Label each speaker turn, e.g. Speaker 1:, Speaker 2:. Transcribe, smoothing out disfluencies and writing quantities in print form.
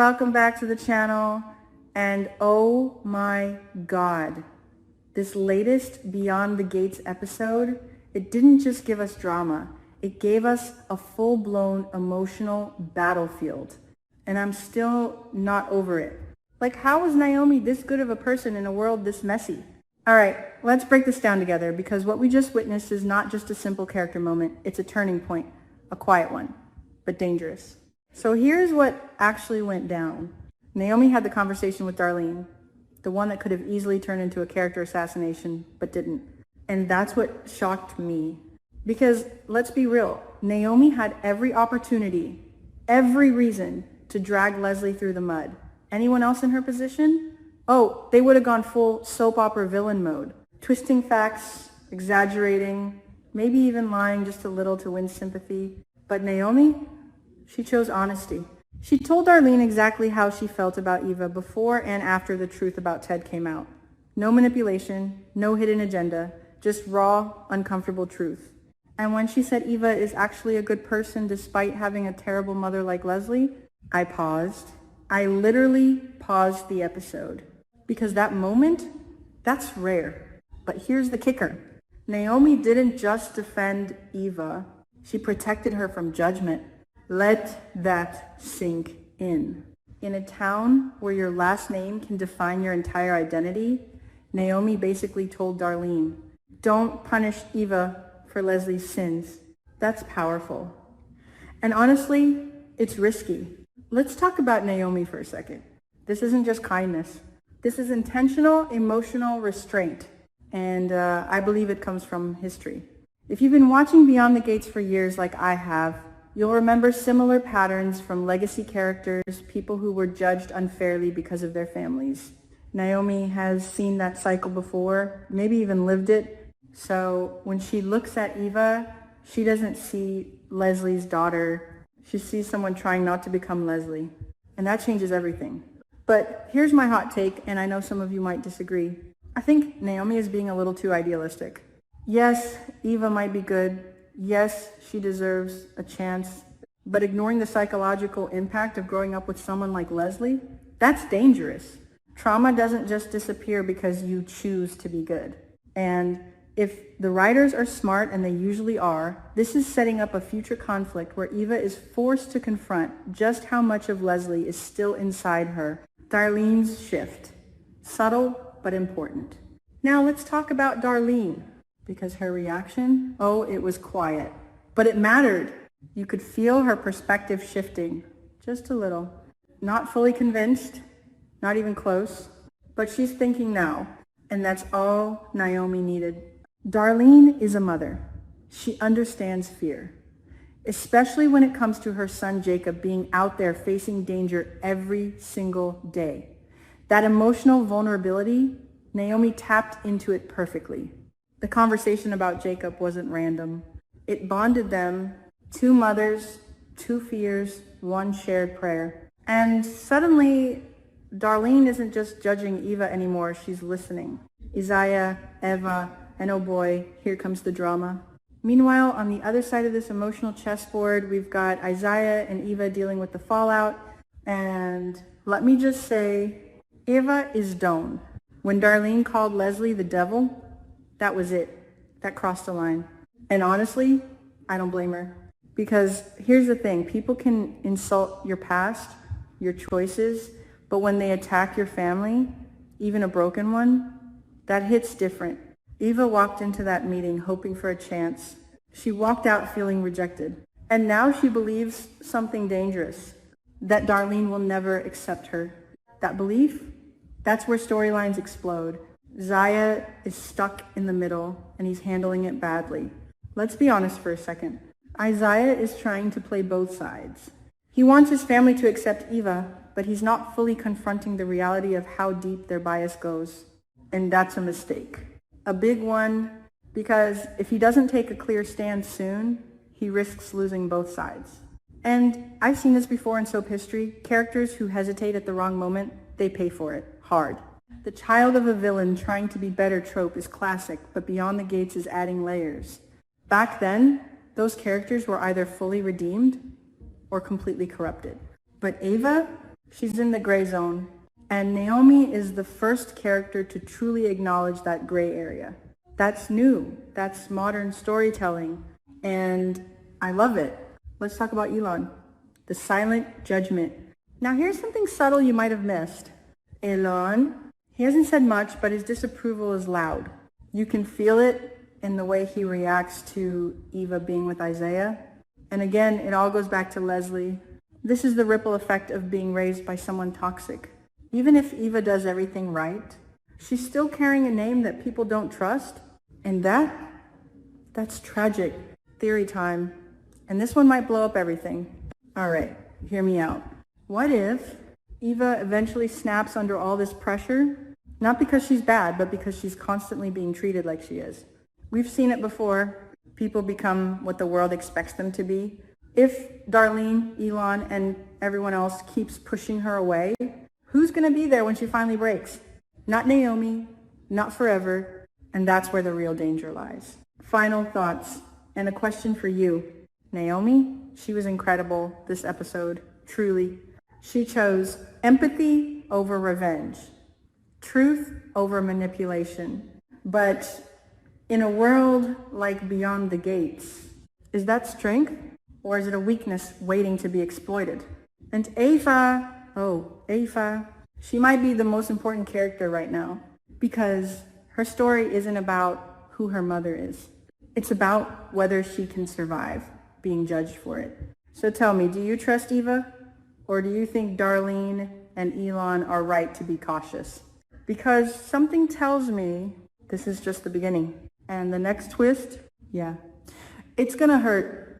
Speaker 1: welcome back to the channel. And oh my God, this latest Beyond the Gates episode, it didn't just give us drama, it gave us a full-blown emotional battlefield. And I'm still not over it. Like, how is Naomi this good of a person in a world this messy? All right, let's break this down together, because what we just witnessed is not just a simple character moment, it's a turning point, a quiet one, but dangerous. So here's what actually went down. Naomi had the conversation with Darlene, the one that could have easily turned into a character assassination, but didn't. And that's what shocked me. Because let's be real, Naomi had every opportunity, every reason to drag Leslie through the mud. Anyone else in her position? Oh, they would have gone full soap opera villain mode, twisting facts, exaggerating, maybe even lying just a little to win sympathy. But Naomi, she chose honesty. She told Darlene exactly how she felt about Eva before and after the truth about Ted came out. No manipulation, no hidden agenda, just raw, uncomfortable truth. And when she said Eva is actually a good person despite having a terrible mother like Leslie, I paused. I literally paused the episode. Because that moment, that's rare. But here's the kicker. Naomi didn't just defend Eva. She protected her from judgment. Let that sink in. In a town where your last name can define your entire identity, Naomi basically told Darlene, don't punish Eva for Leslie's sins. That's powerful. And honestly, it's risky. Let's talk about Naomi for a second. This isn't just kindness. This is intentional emotional restraint. And I believe it comes from history. If you've been watching Beyond the Gates for years like I have, you'll remember similar patterns from legacy characters, people who were judged unfairly because of their families. Naomi has seen that cycle before, maybe even lived it. So when she looks at Eva, she doesn't see Leslie's daughter. She sees someone trying not to become Leslie. And that changes everything. But here's my hot take, and I know some of you might disagree. I think Naomi is being a little too idealistic. Yes, Eva might be good. Yes, she deserves a chance, but ignoring the psychological impact of growing up with someone like Leslie, that's dangerous. Trauma doesn't just disappear because you choose to be good. And if the writers are smart, and they usually are, this is setting up a future conflict where Eva is forced to confront just how much of Leslie is still inside her. Darlene's shift. Subtle, but important. Now let's talk about Darlene. Because her reaction, oh, it was quiet. But it mattered. You could feel her perspective shifting, just a little. Not fully convinced, not even close, but she's thinking now. And that's all Naomi needed. Darlene is a mother. She understands fear, especially when it comes to her son Jacob being out there facing danger every single day. That emotional vulnerability, Naomi tapped into it perfectly. The conversation about Jacob wasn't random. It bonded them, two mothers, two fears, one shared prayer. And suddenly, Darlene isn't just judging Eva anymore, she's listening. Izaiah, Eva, and oh boy, here comes the drama. Meanwhile, on the other side of this emotional chessboard, we've got Izaiah and Eva dealing with the fallout. And let me just say, Eva is done. When Darlene called Leslie the devil, that was it. That crossed the line. And honestly, I don't blame her. Because here's the thing. People can insult your past, your choices, but when they attack your family, even a broken one, that hits different. Eva walked into that meeting hoping for a chance. She walked out feeling rejected. And now she believes something dangerous, that Darlene will never accept her. That belief, that's where storylines explode. Izaiah is stuck in the middle, and he's handling it badly. Let's be honest for a second. Izaiah is trying to play both sides. He wants his family to accept Eva, but he's not fully confronting the reality of how deep their bias goes. And that's a mistake. A big one, because if he doesn't take a clear stand soon, he risks losing both sides. And I've seen this before in soap history. Characters who hesitate at the wrong moment, they pay for it, hard. The child of a villain trying to be better trope is classic, but Beyond the Gates is adding layers. Back then, those characters were either fully redeemed or completely corrupted. But Eva, She's in the gray zone. And Naomi is the first character to truly acknowledge that gray area. That's new. That's modern storytelling. And I love it. Let's talk about Elon. The silent judgment. Now here's something subtle you might have missed. Elon, he hasn't said much, but his disapproval is loud. You can feel it in the way he reacts to Eva being with Izaiah. And again, it all goes back to Leslie. This is the ripple effect of being raised by someone toxic. Even if Eva does everything right, she's still carrying a name that people don't trust. And that's tragic. Theory time. And this one might blow up everything. All right, hear me out. What if Eva eventually snaps under all this pressure? Not because she's bad, but because she's constantly being treated like she is. We've seen it before. People become what the world expects them to be. If Darlene, Elon, and everyone else keeps pushing her away, who's going to be there when she finally breaks? Not Naomi, not forever, and that's where the real danger lies. Final thoughts, and a question for you. Naomi, she was incredible this episode, truly. She chose empathy over revenge, truth over manipulation. But in a world like Beyond the Gates, is that strength or is it a weakness waiting to be exploited? And Eva, she might be the most important character right now because her story isn't about who her mother is. It's about whether she can survive being judged for it. So tell me, do you trust Eva? Or do you think Darlene and Elon are right to be cautious? Because something tells me this is just the beginning. And the next twist, it's gonna hurt.